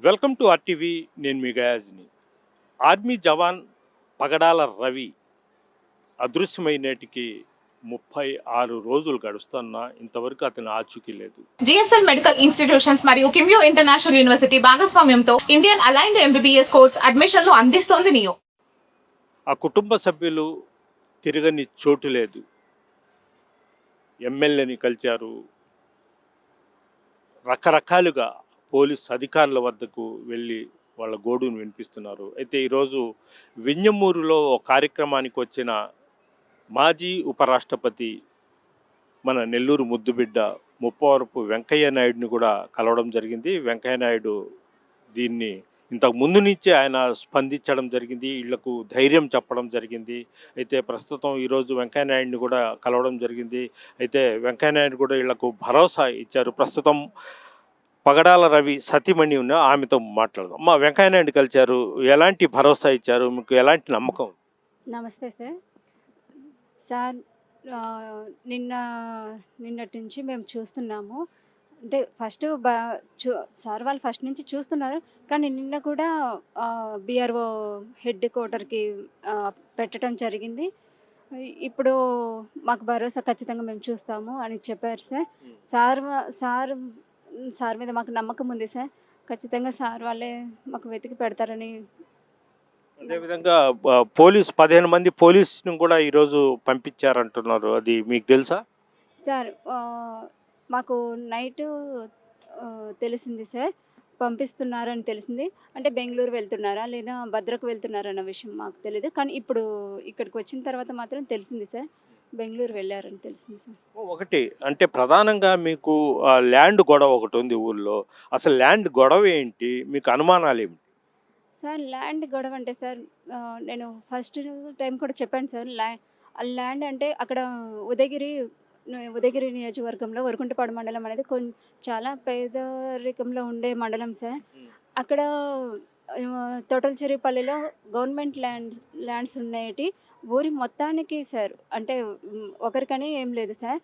Welcome to RTV. నేను మీ గయాజ్ని. Army జవాన్ పగడాల రవి అదృశ్యమైనటికి 36 రోజులు గడుస్తున్నా ఇంతవరకు అతని ఆచూకీ లేదు. జిఎస్ఎల్ మెడికల్ ఇన్స్టిట్యూషన్స్ మరియు కిమ్యూ ఇంటర్నేషనల్ యూనివర్సిటీ భాగస్వామ్యంతో ఇండియన్ అలైన్డ్ ఎంబీబీఎస్ కోర్స్ అడ్మిషన్లు అందిస్తోంది నియో. ఆ కుటుంబ సభ్యులు తిరగని చోటు లేదు. ఎమ్మెల్యేని కలిచారు, రకరకాలుగా పోలీస్ అధికారుల వద్దకు వెళ్ళి వాళ్ళ గోడును వినిపిస్తున్నారు. అయితే ఈరోజు వింజమూరులో ఓ కార్యక్రమానికి వచ్చిన మాజీ ఉపరాష్ట్రపతి మన నెల్లూరు ముద్దుబిడ్డ ముప్పవరపు వెంకయ్య నాయుడిని కూడా కలవడం జరిగింది. వెంకయ్య నాయుడు దీన్ని ఇంతకు ముందు నుంచే ఆయన స్పందించడం జరిగింది, వీళ్లకు ధైర్యం చెప్పడం జరిగింది. అయితే ప్రస్తుతం ఈరోజు వెంకయ్య నాయుడిని కూడా కలవడం జరిగింది. అయితే వెంకయ్య నాయుడు కూడా వీళ్లకు భరోసా ఇచ్చారు. ప్రస్తుతం పగడాల రవి సతీమణి ఉన్న ఆమెతో మాట్లాడదాం. మా వెంకయ్య నాయుడు కలిశారు, ఎలాంటి భరోసా ఇచ్చారు, మీకు ఎలాంటి నమ్మకం? నమస్తే సార్. సార్ నిన్న నిన్నటి నుంచి మేము చూస్తున్నాము. అంటే ఫస్ట్ సార్ వాళ్ళు ఫస్ట్ నుంచి చూస్తున్నారు. కానీ నిన్న కూడా బీఆర్ఓ హెడ్ క్వార్టర్‌కి పెట్టడం జరిగింది. ఇప్పుడు మాకు భరోసా ఖచ్చితంగా మేము చూస్తాము అని చెప్పారు సార్. సార్ సార్ సార్ మీద మాకు నమ్మకం ఉంది సార్. ఖచ్చితంగా సార్ వాళ్ళే మాకు వెతికి పెడతారని. అదేవిధంగా 15 మంది పోలీసును కూడా ఈరోజు పంపించారంటున్నారు, అది మీకు తెలుసా? సార్ మాకు నైటు తెలిసింది సార్. పంపిస్తున్నారని తెలిసింది. అంటే బెంగుళూరు వెళ్తున్నారా లేదా భద్రకు వెళ్తున్నారా అన్న విషయం మాకు తెలీదు. కానీ ఇప్పుడు ఇక్కడికి వచ్చిన తర్వాత మాత్రం తెలిసింది సార్. బెంగుళూరు వెళ్ళారని తెలిసింది సార్. ఒకటి అంటే ప్రధానంగా మీకు ల్యాండ్ గొడవ ఒకటి ఉంది ఊళ్ళో. అసలు ల్యాండ్ గొడవ ఏంటి, మీకు అనుమానాలు ఏమిటి? సార్ ల్యాండ్ గొడవ అంటే సార్ నేను ఫస్ట్ టైం కూడా చెప్పాను సార్. ల్యాండ్ అంటే అక్కడ ఉదయగిరి నియోజకవర్గంలో వరకుంటపాడు మండలం అనేది చాలా పేదరికంలో ఉండే మండలం సార్. అక్కడ తోటలచెరువుపల్లిలో గవర్నమెంట్ ల్యాండ్స్ ఉన్నాయి. ఊరి మొత్తానికి సార్. అంటే ఒకరికని ఏం లేదు సార్.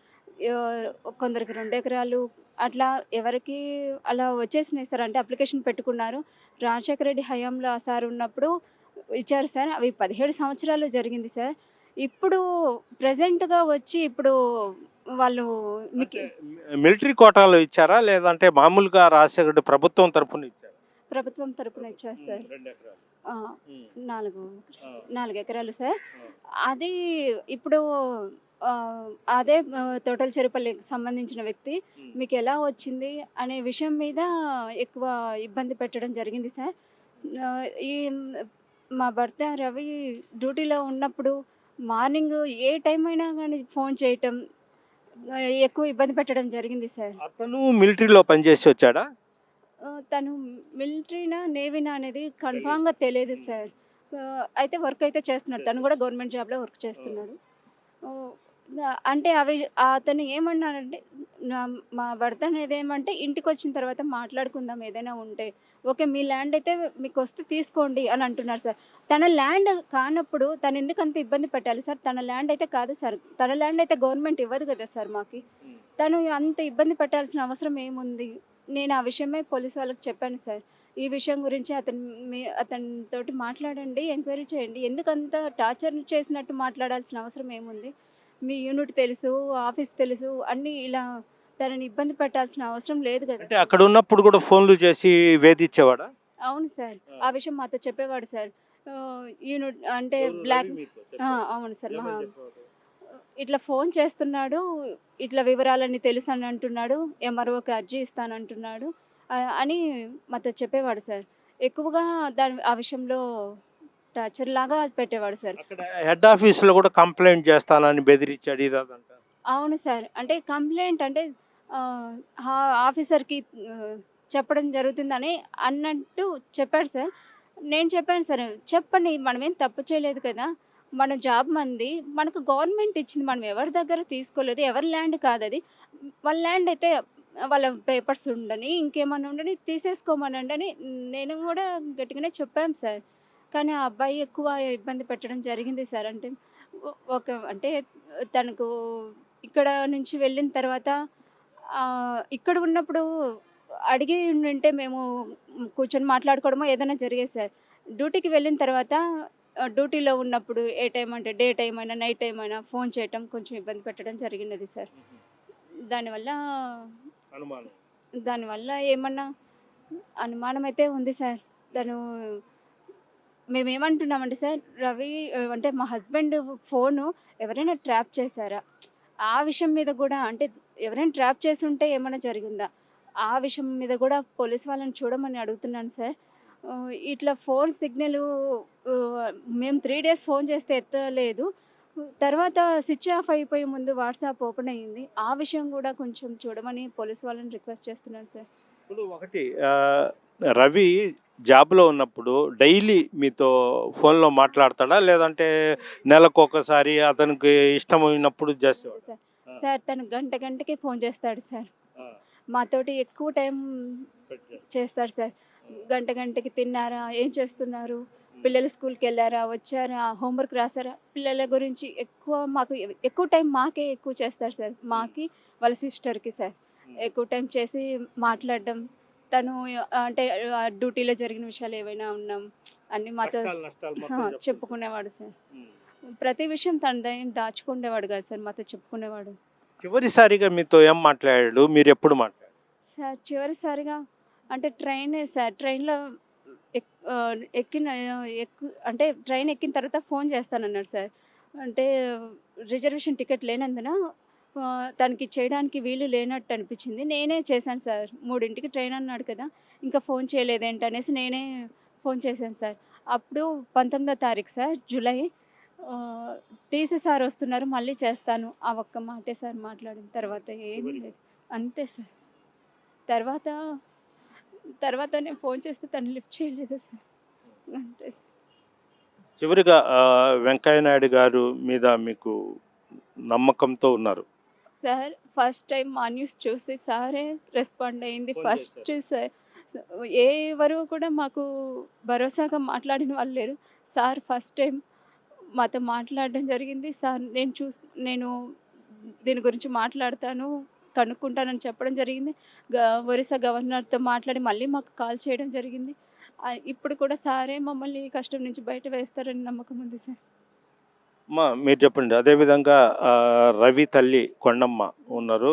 కొందరికి 2 ఎకరాలు అట్లా ఎవరికి అలా వచ్చేసినాయి సార్. అంటే అప్లికేషన్ పెట్టుకున్నారు. రాజశేఖర రెడ్డి హయాంలో ఆ సార్ ఉన్నప్పుడు ఇచ్చారు సార్. అవి 17 సంవత్సరాలు జరిగింది సార్. ఇప్పుడు ప్రెజెంట్‌గా వచ్చి ఇప్పుడు వాళ్ళు మీకు మిలిటరీ కోటాలో ఇచ్చారా, లేదంటే మామూలుగా రాజశేఖర రెడ్డి ప్రభుత్వం తరఫున ఇచ్చారా? ప్రభుత్వం తరపున ఇచ్చారు సార్. 2 ఎకరాలు. 4 ఎకరాలు సార్. అది ఇప్పుడు అదే తోటలచెరువుపల్లికి సంబంధించిన వ్యక్తి మీకు ఎలా వచ్చింది అనే విషయం మీద ఎక్కువ ఇబ్బంది పెట్టడం జరిగింది సార్. ఈ మా భర్త రవి డ్యూటీలో ఉన్నప్పుడు మార్నింగ్ ఏ టైం అయినా కానీ ఫోన్ చేయటం, ఎక్కువ ఇబ్బంది పెట్టడం జరిగింది సార్. అతను మిలిటరీలో పనిచేసి వచ్చాడా? తను మిలిటరీనా, నేవీనా అనేది కన్ఫామ్‌గా తెలియదు సార్. అయితే వర్క్ అయితే చేస్తున్నాడు. తను కూడా గవర్నమెంట్ జాబ్‌లో వర్క్ చేస్తున్నాడు. ఆహ్, అంటే అతను ఏమన్నాడంటే మా భర్త అనేది ఏమంటే ఇంటికొచ్చిన తర్వాత మాట్లాడుకుందాం ఏదైనా ఉంటే. ఓకే. మీ ల్యాండ్ అయితే మీకొస్తే తీసుకోండి అని అంటున్నారు సార్. తన ల్యాండ్ కానప్పుడు తను ఎందుకు అంత ఇబ్బంది పెట్టాలి సార్? తన ల్యాండ్ అయితే కాదు సార్. తన ల్యాండ్ అయితే గవర్నమెంట్ ఇవ్వదు కదా సార్ మాకి. తను అంత ఇబ్బంది పెట్టాల్సిన అవసరం ఏముంది? నేను ఆ విషయమే పోలీస్ వాళ్ళకి చెప్పాను సార్. ఈ విషయం గురించి అతనితోటి మాట్లాడండి, ఎంక్వైరీ చేయండి. ఎందుకంత టార్చర్ చేసినట్టు మాట్లాడాల్సిన అవసరం ఏముంది? మీ యూనిట్ తెలుసు, ఆఫీస్ తెలుసు, అన్నీ ఇలా తనని ఇబ్బంది పెట్టాల్సిన అవసరం లేదు కదా! అంటే అక్కడ ఉన్నప్పుడు కూడా ఫోన్లు చేసి వేధించేవాడా? అవును సార్. ఆ విషయం మాతో చెప్పేవాడు సార్. యూనిట్ అంటే బ్లాక్ అవును సార్. ఇట్లా ఫోన్ చేస్తున్నాడు, ఇట్లా వివరాలన్నీ తెలుసని అంటున్నాడు, ఎంఆర్ఓకి అర్జీ ఇస్తానంటున్నాడు అని మాతో చెప్పేవాడు సార్. ఎక్కువగా ఆ విషయంలో టార్చర్ లాగా పెట్టేవాడు సార్. అక్కడ హెడ్ ఆఫీస్‌లో కూడా కంప్లెయింట్ చేస్తానని బెదిరించాడు ఇది అదంట. అవును సార్. అంటే కంప్లెయింట్ అంటే ఆఫీసర్‌కి చెప్పడం జరుగుతుందని అన్నట్టు చెప్పాడు సార్. నేను చెప్పాను సార్, చెప్పండి మనమేం తప్పు చేయలేదు కదా! మన జాబ్ మనది. మనకు గవర్నమెంట్ ఇచ్చింది. మనం ఎవరి దగ్గర తీసుకోలేదు. ఎవరి ల్యాండ్ కాదది. వాళ్ళ ల్యాండ్ అయితే వాళ్ళ పేపర్స్ ఉండని, ఇంకేమన్నా ఉండని తీసేసుకోమనండి అని నేను గూడా గట్టిగానే చెప్పాను సార్. కానీ ఆ అబ్బాయి ఎక్కువ ఇబ్బంది పెట్టడం జరిగింది సార్. అంటే ఒక అంటే తనకు ఇక్కడ నుంచి వెళ్ళిన తర్వాత ఇక్కడ ఉన్నప్పుడు అడిగి ఉండుంటే మేము కూర్చొని మాట్లాడుకోవడమో ఏదైనా జరిగేది సార్. డ్యూటీకి వెళ్ళిన తర్వాత డ్యూటీలో ఉన్నప్పుడు ఏ టైం అంటే డే టైమ్ అయినా, నైట్ టైమ్ అయినా ఫోన్ చేయటం కొంచెం ఇబ్బంది పెట్టడం జరిగినది సార్. దానివల్ల అనుమానం. దానివల్ల ఏమన్నా అనుమానమైతే ఉంది సార్. తను మేమేమంటున్నామంటే సార్, రవి అంటే మా హస్బెండ్ ఫోను ఎవరైనా ట్రాప్ చేశారా? ఆ విషయం మీద గూడా అంటే ఎవరైనా ట్రాప్ చేసుంటే ఏమన్నా జరిగిందా? ఆ విషయం మీద గూడా పోలీస్ వాళ్ళని చూడమని అడుగుతున్నాను సార్. ఇట్లా ఫోన్ సిగ్నలు మేము 3 డేస్ ఫోన్ చేస్తే ఎత్తలేదు. తర్వాత స్విచ్ ఆఫ్ అయిపోయే ముందు వాట్సాప్ ఓపెన్ అయ్యింది. ఆ విషయం గూడా కొంచెం చూడమని పోలీస్ వాళ్ళని రిక్వెస్ట్ చేస్తున్నాను సార్. ఇప్పుడు ఒకటి రవి జాబ్‌లో ఉన్నప్పుడు డైలీ మీతో ఫోన్‌లో మాట్లాడతాడా? లేదంటే నెలకొకసారి అతనికి ఇష్టమైనప్పుడు చేసేవాడా? సార్, ఆ! సార్ తను గంటకి ఫోన్ చేస్తాడు సార్. ఆ! మాతోటి ఎక్కువ టైం పెట్టారు. చేస్తాడు సార్. గంటకి తిన్నారా? ఏం చేస్తున్నారు? పిల్లలు స్కూల్‌కెళ్లారా? వచ్చారా? హోంవర్క్ రాసారా? పిల్లల గురించి మాకు ఎక్కువ టైం మాకే ఎక్కువ చేస్తాడు సార్. మాకి, వాళ్ళ సిస్టర్‌కి సార్. ఎక్కువ టైం చేసి మాట్లాడడం. తను అంటే డ్యూటీలో జరిగిన విషయాలు ఏవైనా ఉన్నా అన్నీ మాతో కష్టాలు, నష్టాలు మొత్తం చెప్పుకునేవాడు సార్. హ్మ్. ప్రతి విషయం తనదేం దాచుకునేవాడు కాదు సార్. మాతో చెప్పుకునేవాడు. చివరిసారిగా మీతో ఏం మాట్లాడాడు? మీరెప్పుడు మాట్లాడారు? సార్ చివరిసారిగా అంటే ట్రైనే సార్. ట్రైన్‌లో ఎక్కిన అంటే ట్రైన్ ఎక్కిన తర్వాత ఫోన్ చేస్తానన్నాడు సార్. అంటే రిజర్వేషన్ టికెట్ లేనందున తనకి చేయడానికి వీలు లేనట్టు అనిపించింది. నేనే చేశాను సార్. 3కి ట్రైన్ అన్నాడు కదా! ఇంకా ఫోన్ చేయలేదేంటి అనేసి నేనే ఫోన్ చేశాను సార్. అప్పుడు 19వ తారీఖు సార్ జూలై టీసీ సార్ వస్తున్నారు మళ్ళీ చేస్తాను. ఆ ఒక్క మాటే సార్ మాట్లాడిన తర్వాత ఏమీ లేదు. అంతే సార్. తర్వాత తర్వాత నేను ఫోన్ చేస్తే తను లిఫ్ట్ చేయలేదు సార్. అంతే సార్. చివరిగా వెంకయ్య నాయుడు గారు మీద మీకు నమ్మకంతో ఉన్నారు. సార్ ఫస్ట్ టైమ్ మా న్యూస్ చూసి సారే రెస్పాండ్ అయింది. ఫోన్ ఫస్ట్ సార్ ఎవరు కూడా మాకు భరోసాగా మాట్లాడిన వాళ్ళు లేరు. సార్ ఫస్ట్ టైం మాతో మాట్లాడడం జరిగింది. సార్ నేను దీని గురించి మాట్లాడతాను, కనుక్కుంటానని చెప్పడం జరిగింది. ఒరిస్సా గవర్నర్‌తో మాట్లాడి మళ్ళీ మాకు కాల్ చేయడం జరిగింది. ఇప్పుడు కూడా సారే మమ్మల్ని ఈ కష్టం నుంచి బయట వేస్తారని నమ్మకం ఉంది సార్. అమ్మా మీరు చెప్పండి. అదేవిధంగా రవి తల్లి కొండమ్మ ఉన్నారు.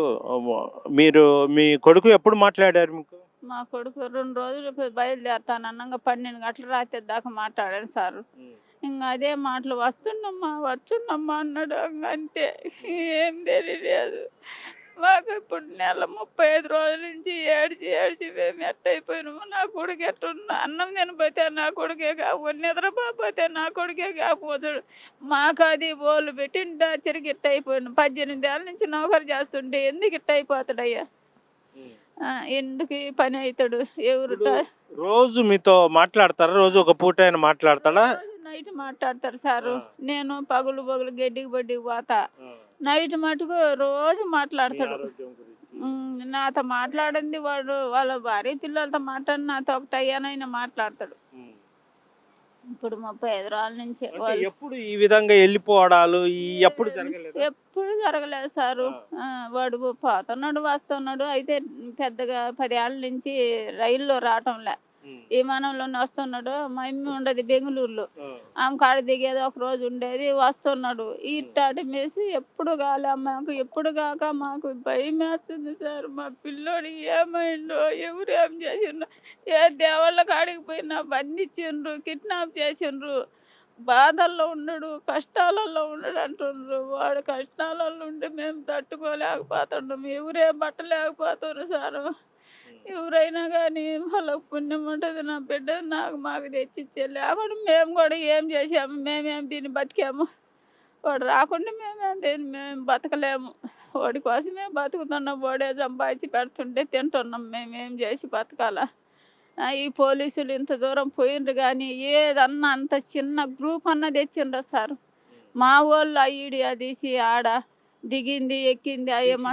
మీరు మీ కొడుకు ఎప్పుడు మాట్లాడారు మీకు? మా కొడుకు 2 రోజులు బయలుదేరతాననంగా 12 గంటల రాత్రి దాకా మాట్లాడాను సారు. ఇంక అదే మాటలు వస్తున్నమ్మా అన్నాడు. అంతే ఏం తెలియలేదు. మాకు ఇప్పుడు నెల 35 రోజుల నుంచి ఏడ్చి మేము ఎట్టయిపోయినాము. నా కొడుకు ఎట్టున్నా అన్నం తినపోతే నా కొడుకే కాకపోతే నిద్రపోతే నా కొడుకే కాకపోతాడు. మాకు అది బోళ్ళు పెట్టి టార్చర్కి ఇట్ట అయిపోయినాం. 18 ఏళ్ళ నుంచి నౌకరు చేస్తుంటే ఎందుకు ఇట్ట అయిపోతాడయ్యా? ఎందుకు ఈ పని అవుతాడు? ఎవరు రోజు మీతో మాట్లాడతారా? రోజు ఒక పూట ఆయన మాట్లాడతాడా? నైట్ మాట్లాడతారు సారు. నేను పగులు గడ్డికి బడ్డికి పోతా. నైట్ మటుకు రోజు మాట్లాడతాడు. నాతో మాట్లాడింది వాడు వాళ్ళ భార్య పిల్లలతో మాట్లాడి నాతో ఒకటి అయ్యానైనా మాట్లాడతాడు. ఇప్పుడు 35 రోజుల నుంచి ఎప్పుడు ఈ విధంగా వెళ్ళిపోవడాలు ఎప్పుడు జరగలేదు. ఎప్పుడు జరగలేదు సారు. వాడు పోతున్నాడు వస్తున్నాడు. అయితే పెద్దగా 10 ఏళ్ళ నుంచి రైల్లో రావటంలే, విమానంలోనే వస్తున్నాడు. మా అమ్మ ఉండదు బెంగళూరులో. ఆమె కాడ దిగేది ఒక రోజు ఉండేది, వస్తున్నాడు. ఇట్టాటి మేసి ఎప్పుడు కాలే మాకు. ఎప్పుడు కాక మాకు భయం వేస్తుంది సార్. మా పిల్లోడు ఏమైండో, ఎవరు ఏం చేసిండ్రో, ఏ దేవుళ్ళ కాడికి పోయినా బంధించిండ్రు, కిడ్నాప్ చేసిండ్రు. బాధల్లో ఉండడు, కష్టాలలో ఉండడు అంటుండ్రు. వాడు కష్టాలలో ఉంటే మేము తట్టుకోలేకపోతున్నాం. ఎవరే పట్టలేకపోతున్నారు సారు. ఎవరైనా కానీ వాళ్ళకు పుణ్యం ఉంటుంది. నా బిడ్డ మాకు తెచ్చిచ్చే, లేకుండా మేము కూడా ఏం చేసాము? మేమేం తిని బతికాము? వాడు రాకుండా మేము బతకలేము. వాడి కోసమే బతుకుతున్నాం. వాడే సంపాదించి పెడుతుంటే తింటున్నాం. మేమేం చేసి బతకాలా? ఈ పోలీసులు ఇంత దూరం పోయిండ్రు కానీ ఏదన్నా అంత చిన్న గ్రూప్ అన్న తెచ్చిండ్రు సార్. మా వాళ్ళు వీడియో తీసి ఆడ దిగింది ఎక్కింది అయ్యమ్మ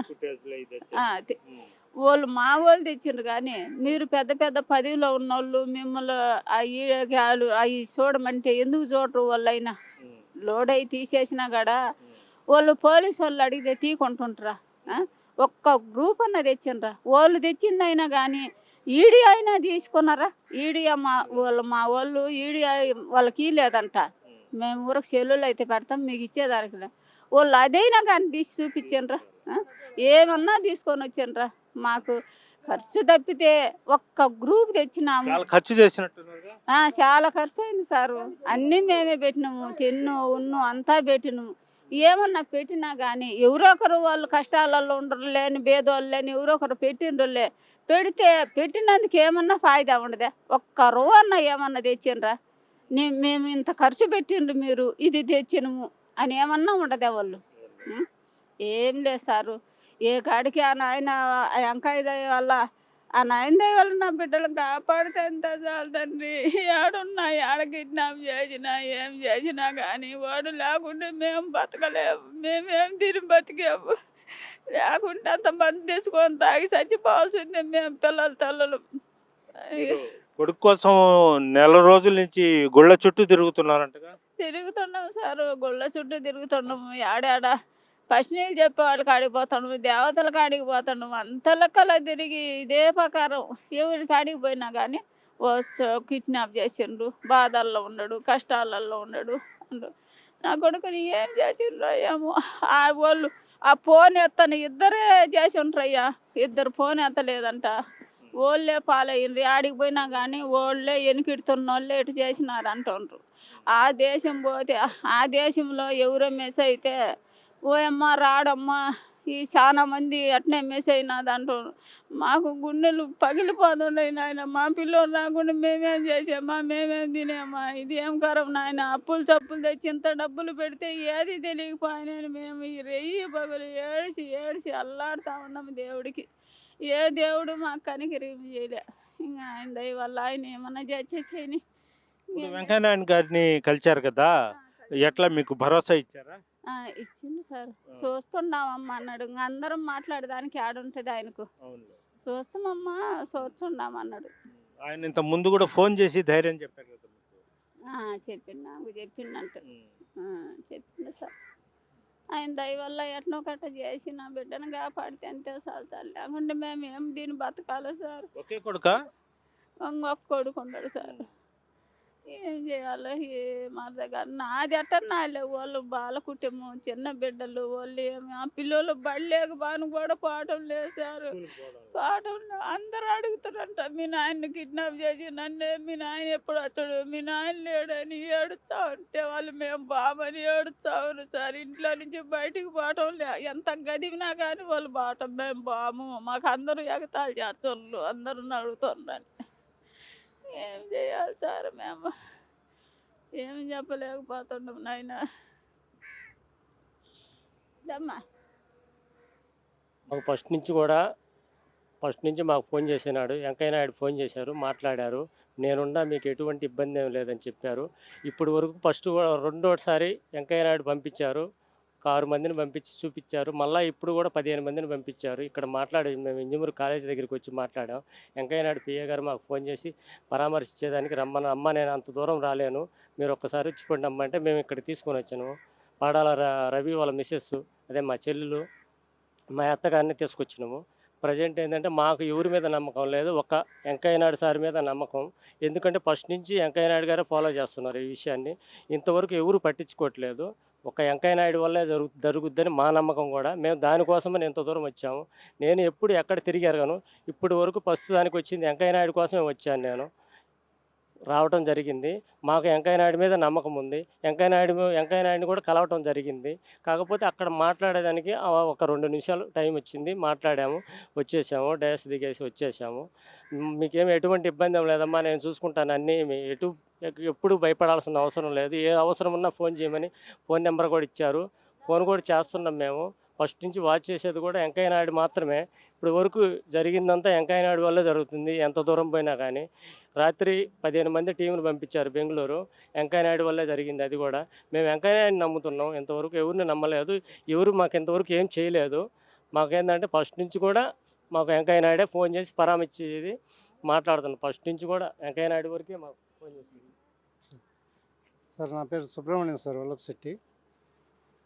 వాళ్ళు మా వాళ్ళు తెచ్చిండ్రు కానీ మీరు పెద్ద పెద్ద పదవిలో ఉన్నోళ్ళు మిమ్మల్ని ఆ ఈడగాలు అవి చూడమంటే ఎందుకు చూడరు? వాళ్ళైనా లోడ్ అయి తీసేసినా కూడా వాళ్ళు పోలీసు వాళ్ళు అడిగితే తీకుంటుంటారా? ఒక్క గ్రూప్ అన్న తెచ్చిండ్రా? వాళ్ళు తెచ్చిందైనా కానీ ఈడి అయినా తీసుకున్నారా? ఈడియా మా వాళ్ళు ఈడియా వాళ్ళకి లేదంట. మేము ఊరకు సెల్లులు అయితే పెడతాం, మీకు ఇచ్చేదానికి లే. వాళ్ళు అదైనా కానీ తీసి చూపించండ్రా. ఏమన్నా తీసుకొని వచ్చిండ్రా. మాకు ఖర్చు తప్పితే ఒక్క గ్రూప్ తెచ్చినాము. చాలా ఖర్చు చేసినట్టున్నారుగా. చాలా ఖర్చు అయింది సారు. అన్నీ మేమే పెట్టినాము, తిన్ను ఉన్ను అంతా పెట్టినాము. ఏమన్నా పెట్టినా కానీ ఎవరో ఒకరు వాళ్ళు కష్టాలలో ఉండరు లేని బేదోళ్ళు లేని ఎవరో ఒకరు పెట్టిండ్రులే. పెడితే పెట్టినందుకు ఏమన్నా ఫాయిదా ఉండదా? ఒక్క రవ్వ అన్న ఏమన్నా తెచ్చిండ్రా? మేము ఇంత ఖర్చు పెట్టిండ్రు, మీరు ఇది తెచ్చినము అని ఏమన్నా ఉండదా వాళ్ళు? ఉం? ఏం లేదు సారు. ఏ కాడికి ఆ నాయన ఆ వంకాయ దయ వల్ల ఆ నాయన దయ వల్ల నా బిడ్డలు కాపాడితే ఎంత చాలు తండ్రి. ఏడున్నా ఏడ కిడ్నాప్ చేసినా ఏం చేసినా కానీ వాడు లేకుంటే మేము బతకలేము, మేమేం తిని బతికాము. లేకుంటే అంతమంది తెచ్చుకొని తాగి చచ్చిపోవాల్సిందే మేము పిల్లలు తల్లులు. కొడుకు కోసం నెల రోజుల నుంచి గుళ్ళ చుట్టూ తిరుగుతున్నారంటగా. తిరుగుతున్నాం సారు, గుళ్ళ చుట్టూ తిరుగుతున్నాము. ఏడాడ ఫస్ట్ నీళ్ళు చెప్పేవాళ్ళు కాడికి పోతున్నాము, దేవతల కాడికి పోతున్నాము. అంత లెక్కలా తిరిగి ఇదే ప్రకారం ఎవరి కాడికి పోయినా కానీ కిడ్నాప్ చేసిండ్రు, బాధల్లో ఉండడు, కష్టాలలో ఉండడు. నా కొడుకుని ఏం చేసిండ్రో ఏమో. ఆ వాళ్ళు ఆ ఫోన్ ఎత్తని ఇద్దరే చేసి ఉంటారయ్యా. ఇద్దరు ఫోన్ ఎత్తలేదంట. వాళ్ళే పాలయ్యిండ్రు. ఆడికి పోయినా కానీ వాళ్ళే వెనుకిడుతున్న వాళ్ళే ఇటు చేసినారు అంటుండ్రు. ఆ దేశం పోతే ఆ దేశంలో ఎవరో మిస్ అయితే ఓయమ్మ రాడమ్మా ఈ చాలా మంది అట్నే మిస్ అయినది అంటున్నారు. మాకు గుండెలు పగిలిపోతున్నాయి నాయన. మా పిల్లలు రాకుండా మేమేం చేసామా, మేమేం తినేమా, ఇది ఏం కరం నాయన. అప్పులు చప్పులు తెచ్చి ఇంత డబ్బులు పెడితే ఏది తెలియకపోయినాయని మేము ఈ రెయ్యి పగులు ఏడిసి ఏడిసి అల్లాడుతూ ఉన్నాము దేవుడికి. ఏ దేవుడు మాకు కనికరం చేయలే. ఇంకా ఆయన దయ వల్ల ఆయన ఏమన్నా చేసేసేయని. ఇప్పుడు వెంకయ్యనాయుడు గారిని కలిశారు కదా, ఎట్లా మీకు భరోసా ఇచ్చారా? ఇచ్చింది సార్. చూస్తున్నామమ్మా అన్నాడు. ఇంక అందరం మాట్లాడడానికి ఆడుంటుంది ఆయనకు. చూస్తామమ్మా చూస్తున్నాం అన్నాడు. ఆయన ఇంత ముందు కూడా ఫోన్ చేసి ధైర్యం చెప్పారు కదా మీకు? చెప్పిండు, నాకు చెప్పిండంట. చెప్పిండు సార్. ఆయన దయ వల్ల ఎట్నో కట్ట చేసి నా బిడ్డను కాపాడితే అంతే చాలు చాలు. లేకుంటే మేము ఏం దీన్ని బతకాలి సార్. ఒకే కొడుకా? ఇంకొక కొడుకు ఉన్నాడు సార్. ఏం చేయాలో మా దగ్గర నాది అట్టన్నా లేవు. వాళ్ళు బాల కుటుంబం, చిన్న బిడ్డలు, వాళ్ళు ఏమి ఆ పిల్లలు బడిలేక బాను కూడా పాఠం లేదు సార్. పాఠం అందరూ అడుగుతారంట, మీ నాయన్ని కిడ్నాప్ చేసి నన్నే మీ నాయన ఎప్పుడు వచ్చాడు, మీ నాయన లేడని ఏడుచా ఉంటే వాళ్ళు మేము బామని ఏడుచావును సార్. ఇంట్లో నుంచి బయటికి పోవటం లే. ఎంత గదివినా కానీ వాళ్ళు బాటం మేము బాము. మాకు అందరూ ఎగతాళి చేస్తున్నారు, అందరూ అడుగుతున్నారు. ఏం చేయాలి సార్? మేము ఏమి చెప్పలేకపోతున్నాం నాయన. మాకు ఫస్ట్ నుంచి మాకు ఫోన్ చేసినాడు. వెంకయ్య నాయుడు ఫోన్ చేశారు, మాట్లాడారు. నేనున్నా మీకు ఎటువంటి ఇబ్బంది ఏం లేదని చెప్పారు. ఇప్పుడు వరకు ఫస్ట్ రెండోసారి వెంకయ్య నాయుడు పంపించారు. 6 మందిని పంపించి చూపించారు. మళ్ళీ ఇప్పుడు కూడా 15 మందిని పంపించారు. ఇక్కడ మాట్లాడి మేము ఇంజమూరు కాలేజీ దగ్గరికి వచ్చి మాట్లాడాం. వెంకయ్య నాయుడు పిఏ గారు మాకు ఫోన్ చేసి పరామర్శించేదానికి రమ్మని, అమ్మ నేను అంత దూరం రాలేను, మీరు ఒక్కసారి వచ్చిపోండి అమ్మ అంటే మేము ఇక్కడ తీసుకొని వచ్చాను. పాడాల రవి వాళ్ళ మిస్సెస్, అదే మా చెల్లెలు, మా అత్తగారిని తీసుకొచ్చినాము. ప్రజెంట్ ఏంటంటే మాకు ఎవరి మీద నమ్మకం లేదు, ఒక వెంకయ్య నాయుడు సార్ మీద నమ్మకం. ఎందుకంటే ఫస్ట్ నుంచి వెంకయ్య నాయుడు గారే ఫాలో చేస్తున్నారు ఈ విషయాన్ని. ఇంతవరకు ఎవరు పట్టించుకోవట్లేదు. ఒక వెంకయ్య నాయుడు వల్లే జరుగుద్దని మా నమ్మకం కూడా. మేము దానికోసమని ఇంత దూరం వచ్చాము. నేను ఎప్పుడు ఎక్కడ తిరిగాను, ఇప్పుడు వరకు ప్రస్తుతానికి వచ్చింది వెంకయ్య నాయుడు కోసమే వచ్చాను. నేను రావటం జరిగింది. మాకు వెంకయ్య నాయుడు మీద నమ్మకం ఉంది. వెంకయ్య నాయుడిని కూడా కలవటం జరిగింది. కాకపోతే అక్కడ మాట్లాడేదానికి ఒక 2 నిమిషాలు టైం వచ్చింది, మాట్లాడాము, వచ్చేసాము, డయాస్ దిగేసి వచ్చేసాము. మీకేమి ఎటువంటి ఇబ్బంది ఏం లేదమ్మా, నేను చూసుకుంటాను అన్నీ, ఎప్పుడు భయపడాల్సిన అవసరం లేదు, ఏ అవసరం ఉన్నా ఫోన్ చేయమని ఫోన్ నెంబర్ కూడా ఇచ్చారు. ఫోన్ కూడా చేస్తున్నాం మేము. ఫస్ట్ నుంచి వాచ్ చేసేది కూడా వెంకయ్య నాయుడు మాత్రమే. ఇప్పుడు వరకు జరిగిందంతా వెంకయ్య నాయుడు వల్లే జరుగుతుంది. ఎంత దూరం పోయినా కానీ రాత్రి 15 మంది టీంను పంపించారు బెంగళూరు, వెంకయ్య నాయుడు వల్లే జరిగింది. అది కూడా మేము వెంకయ్య నాయుడిని నమ్ముతున్నాం. ఇంతవరకు ఎవరిని నమ్మలేదు, ఎవరు మాకు ఇంతవరకు ఏం చేయలేదు. మాకేంటంటే ఫస్ట్ నుంచి కూడా మాకు వెంకయ్య నాయుడే ఫోన్ చేసి పరామర్శించేది, మాట్లాడుతున్నాం. ఫస్ట్ నుంచి కూడా వెంకయ్య నాయుడు వరకే మాకు ఫోన్ చేస్తుంది. సార్ నా పేరు సుబ్రహ్మణ్యం సార్, వల్లభశెట్టి.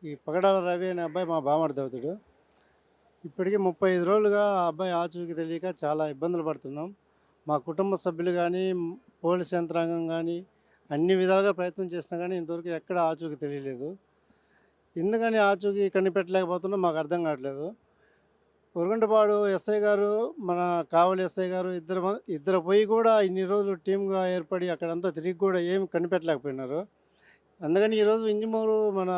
ఈ పగడాల రవి అనే అబ్బాయి మా బామర్ది అవుతాడు. ఇప్పటికీ 35 రోజులుగా ఆ అబ్బాయి ఆచూకీ తెలియక చాలా ఇబ్బందులు పడుతున్నాం. మా కుటుంబ సభ్యులు కానీ, పోలీస్ యంత్రాంగం కానీ అన్ని విధాలుగా ప్రయత్నం చేసినా కానీ ఇంతవరకు ఎక్కడ ఆచూకీ తెలియలేదు. ఎందుకని ఆచూకీ కనిపెట్టలేకపోతున్నా మాకు అర్థం కావట్లేదు. ఉరగంటపాడు ఎస్ఐ గారు, మన కావలి ఎస్ఐ గారు ఇద్దరు పోయి కూడా ఇన్ని రోజులు టీమ్‌గా ఏర్పడి అక్కడంతా తిరిగి కూడా ఏమి కనిపెట్టలేకపోయినారు. అందుకని ఈరోజు ఇంజమూరు మన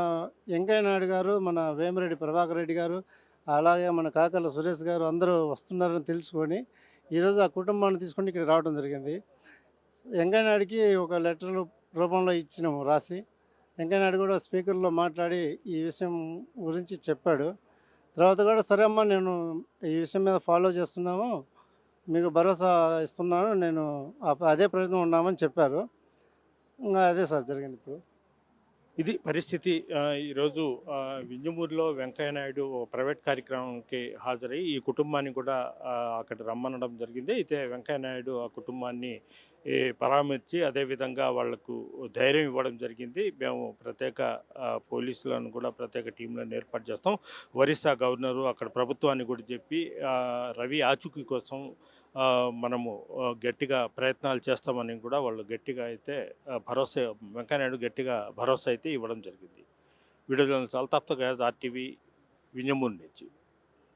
వెంకయ్య నాయుడు గారు, మన వేమిరెడ్డి ప్రభాకర్ రెడ్డి గారు, అలాగే మన కాకర్ల సురేష్ గారు అందరూ వస్తున్నారని తెలుసుకొని ఈరోజు ఆ కుటుంబాన్ని తీసుకొని ఇక్కడికి రావడం జరిగింది. వెంకయ్య నాయుడుకి ఒక లెటర్ రూపంలో ఇచ్చినాము రాసి. వెంకయ్య నాయుడు కూడా స్పీకర్‌లో మాట్లాడి ఈ విషయం గురించి చెప్పాడు. తర్వాత కూడా సరే అమ్మా, నేను ఈ విషయం మీద ఫాలో చేస్తున్నాము, మీకు భరోసా ఇస్తున్నాను, నేను అదే ప్రయత్నం ఉన్నామని చెప్పారు. ఇంకా అదే సార్ జరిగింది ఇప్పుడు. ఇది పరిస్థితి. ఈరోజు వింజమూరులో వెంకయ్య నాయుడు ఓ ప్రైవేట్ కార్యక్రమానికి హాజరై ఈ కుటుంబాన్ని కూడా అక్కడ రమ్మనడం జరిగింది. అయితే వెంకయ్య నాయుడు ఆ కుటుంబాన్ని పరామర్శించి అదేవిధంగా వాళ్లకు ధైర్యం ఇవ్వడం జరిగింది. మేము ప్రత్యేక పోలీసులను కూడా ప్రత్యేక టీంలను ఏర్పాటు చేస్తాం, ఒరిస్సా గవర్నరు అక్కడ ప్రభుత్వాన్ని కూడా చెప్పి రవి ఆచూకీ కోసం మనము గట్టిగా ప్రయత్నాలు చేస్తామని కూడా వాళ్ళు గట్టిగా అయితే భరోసా, వెంకయ్యనాయుడు గట్టిగా భరోసా అయితే ఇవ్వడం జరిగింది. వీడియో జర్నలిస్ట్ అల్తాఫ్తో గయాజ్, ఆర్టీవీ, వింజమూరు నుంచి.